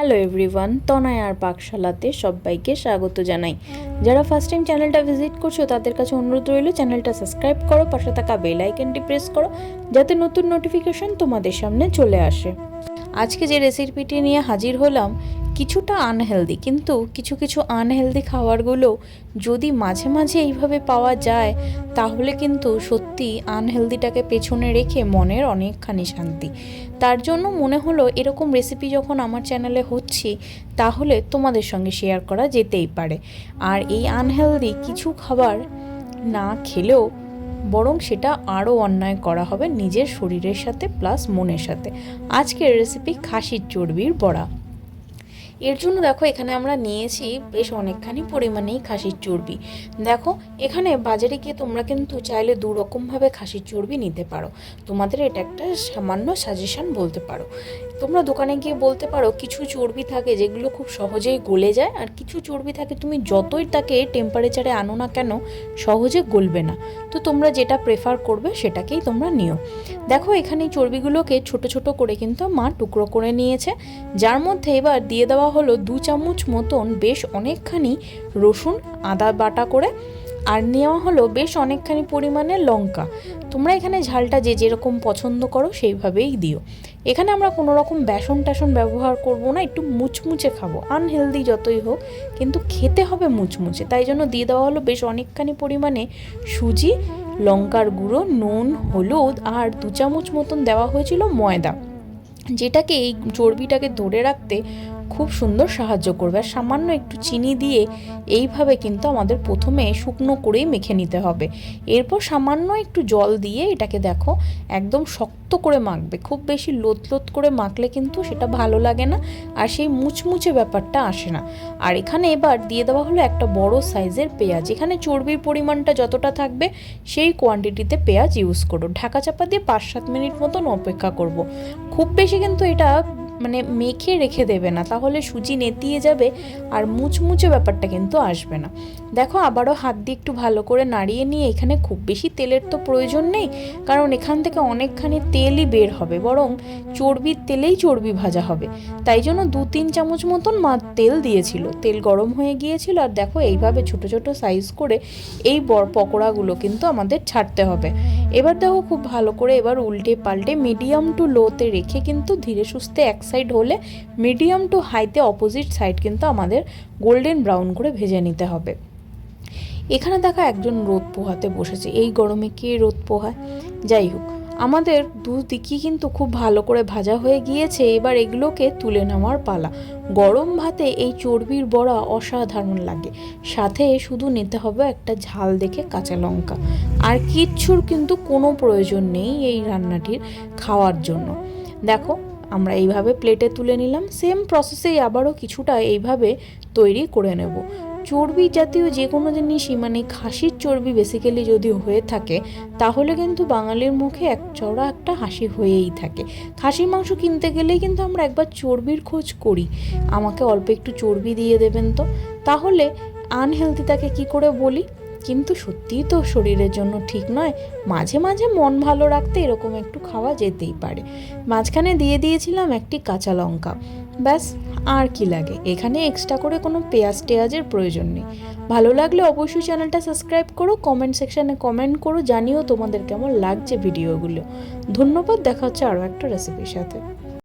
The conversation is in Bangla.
হ্যালো এভরিওয়ান, তনয়ার পাকশালাতে সবাইকে স্বাগত জানাই। যারা ফার্স্ট টাইম চ্যানেলটা ভিজিট করছো তাদের কাছে অনুরোধ রইল চ্যানেলটা সাবস্ক্রাইব করো, পাশে থাকা বেল আইকনটি প্রেস করো যাতে নতুন নোটিফিকেশন তোমাদের সামনে চলে আসে। আজকে যে রেসিপিটি নিয়ে হাজির হলাম কিছুটা আনহেলদি, কিন্তু কিছু কিছু আনহেলদি খাবারগুলো যদি মাঝে মাঝে এইভাবে পাওয়া যায় তাহলে কিন্তু সত্যি আনহেলদিটাকে পেছনে রেখে মনের অনেকখানি শান্তি। তার জন্য মনে হলো এরকম রেসিপি যখন আমার চ্যানেলে হচ্ছে তাহলে তোমাদের সঙ্গে শেয়ার করা যেতেই পারে। আর এই আনহেলদি কিছু খাবার না খেলেও বরং সেটা আরও অন্যায় করা হবে নিজের শরীরের সাথে প্লাস মনের সাথে। আজকের রেসিপি খাসির চর্বির বড়া। এর জন্য দেখো এখানে আমরা নিয়েছি বেশ অনেকখানি পরিমাণেই খাসির চর্বি। দেখো এখানে বাজারে গিয়ে তোমরা কিন্তু চাইলে দু রকমভাবে খাসির চর্বি নিতে পারো। তোমাদের এটা একটা সামান্য সাজেশন বলতে পারো। তোমরা দোকানে গিয়ে বলতে পারো কিছু চর্বি থাকে যেগুলো খুব সহজেই গলে যায়, আর কিছু চর্বি থাকে তুমি যতই তাকে টেম্পারেচারে আনো না কেন সহজে গলবে না। তো তোমরা যেটা প্রেফার করবে সেটাকেই তোমরা নিও। দেখো এখানে এই চর্বিগুলোকে ছোট ছোট করে কিন্তু মা টুকরো করে নিয়েছে, যার মধ্যে এবার দিয়ে দেওয়া হলো 2 চামচ মতন বেশ অনেকখানি রসুন আদা বাটা করে, আর নেওয়া হলো বেশ অনেকখানি পরিমাণে লঙ্কা। তোমরা এখানে ঝালটা যে যেরকম পছন্দ করো সেইভাবেই দিও। এখানে আমরা কোনো রকম বেসন টাসন ব্যবহার করব না, একটু মুচমুচে খাবো, আনহেলদি যতই হোক কিন্তু খেতে হবে মুচমুচে। তাই জন্য দিয়ে দেওয়া হলো বেশ অনেকখানি পরিমাণে সুজি, লঙ্কার গুঁড়ো, নুন, হলুদ আর 2 চামচ মতন দেওয়া হয়েছিল ময়দা, যেটাকে এই চর্বিটাকে ধরে রাখতে খুব সুন্দর সাহায্য করবে। আর সামান্য একটু চিনি দিয়ে এইভাবে কিন্তু আমাদের প্রথমে শুকনো করেই মেখে নিতে হবে। এরপর সামান্য একটু জল দিয়ে এটাকে দেখো একদম শক্ত করে মাখবে। খুব বেশি লোত লোত করে মাখলে কিন্তু সেটা ভালো লাগে না, আর সেই মুচমুচে ব্যাপারটা আসে না। আর এখানে এবার দিয়ে দেওয়া হলো একটা বড় সাইজের পেঁয়াজ। এখানে চর্বির পরিমাণটা যতটা থাকবে সেই কোয়ান্টিটিতে পেঁয়াজ ইউজ করো। ঢাকা চাপা দিয়ে 5-7 মিনিট মতন অপেক্ষা করব। খুব বেশি কিন্তু এটা মেখে রেখে দেবে না, তাহলে সুজি নেতিয়ে যাবে আর মুচমুচে ব্যাপারটা কিন্তু আসবে না। দেখো আবারও হাত দিয়ে একটু ভালো করে নাড়িয়ে নিয়ে, এখানে খুব বেশি তেলের তো প্রয়োজন নেই কারণ এখান থেকে অনেকখানি তেলই বের হবে, বরং চর্বির তেলেই চর্বি ভাজা হবে। তাই জন্য 2-3 চামচ মতন মা তেল দিয়েছিল। তেল গরম হয়ে গিয়েছিল, আর দেখো এইভাবে ছোট ছোট সাইজ করে এই পকোড়াগুলো কিন্তু আমাদের ছাড়তে হবে। এবার দেখো খুব ভালো করে এবার উল্টে পাল্টে মিডিয়াম টু লোতে রেখে কিন্তু ধীরে সুস্থে এক সাইড হলে মিডিয়াম টু হাইতে অপোজিট সাইড কিন্তু আমাদের গোল্ডেন ব্রাউন করে ভেজে নিতে হবে। এখানে দেখা একজন রোদ পোহাতে বসেছে, এই গরমে কে রোদ পোহায়? যাই হোক, আমাদের দুদিকই কিন্তু খুব ভালো করে ভাজা হয়ে গিয়েছে। এবার এগুলোকে তুলে নেওয়ার পালা। গরম ভাতে এই চর্বির বড়া অসাধারণ লাগে। সাথে শুধু নিতে হবে একটা ঝাল দেখে কাঁচা লঙ্কা, আর কিচ্ছুর কিন্তু কোনো প্রয়োজন নেই এই রান্নাটির খাওয়ার জন্য। দেখো আমরা এইভাবে প্লেটে তুলে নিলাম। সেম প্রসেসেই আবারও কিছুটা এইভাবে তৈরি করে নেব। চর্বি জাতীয় যে কোনো জিনিসই খাসির চর্বি বেসিক্যালি যদি হয়ে থাকে তাহলে কিন্তু বাঙালির মুখে এক চওড়া একটা হাসি হয়েই থাকে। খাসির মাংস কিনতে গেলেই কিন্তু আমরা একবার চর্বির খোঁজ করি, আমাকে অল্প একটু চর্বি দিয়ে দেবেন তো। তাহলে আনহেলদিটাকে কি করে বলি? কিন্তু সত্যিই তো শরীরের জন্য ঠিক নয়। মাঝে মাঝে মন ভালো রাখতে এরকম একটু খাওয়া যেতেই পারে। মাঝখানে দিয়ে দিয়েছিলাম একটি কাঁচা লঙ্কা, ব্যাস আর কি লাগে। এখানে এক্সট্রা করে কোনো পেঁয়াজের প্রয়োজন নেই। ভালো লাগলে অবশ্যই চ্যানেলটা সাবস্ক্রাইব করো, কমেন্ট সেকশানে কমেন্ট করো, জানিও তোমাদের কেমন লাগছে ভিডিওগুলো। ধন্যবাদ, দেখা হচ্ছে আরও একটা রেসিপির সাথে।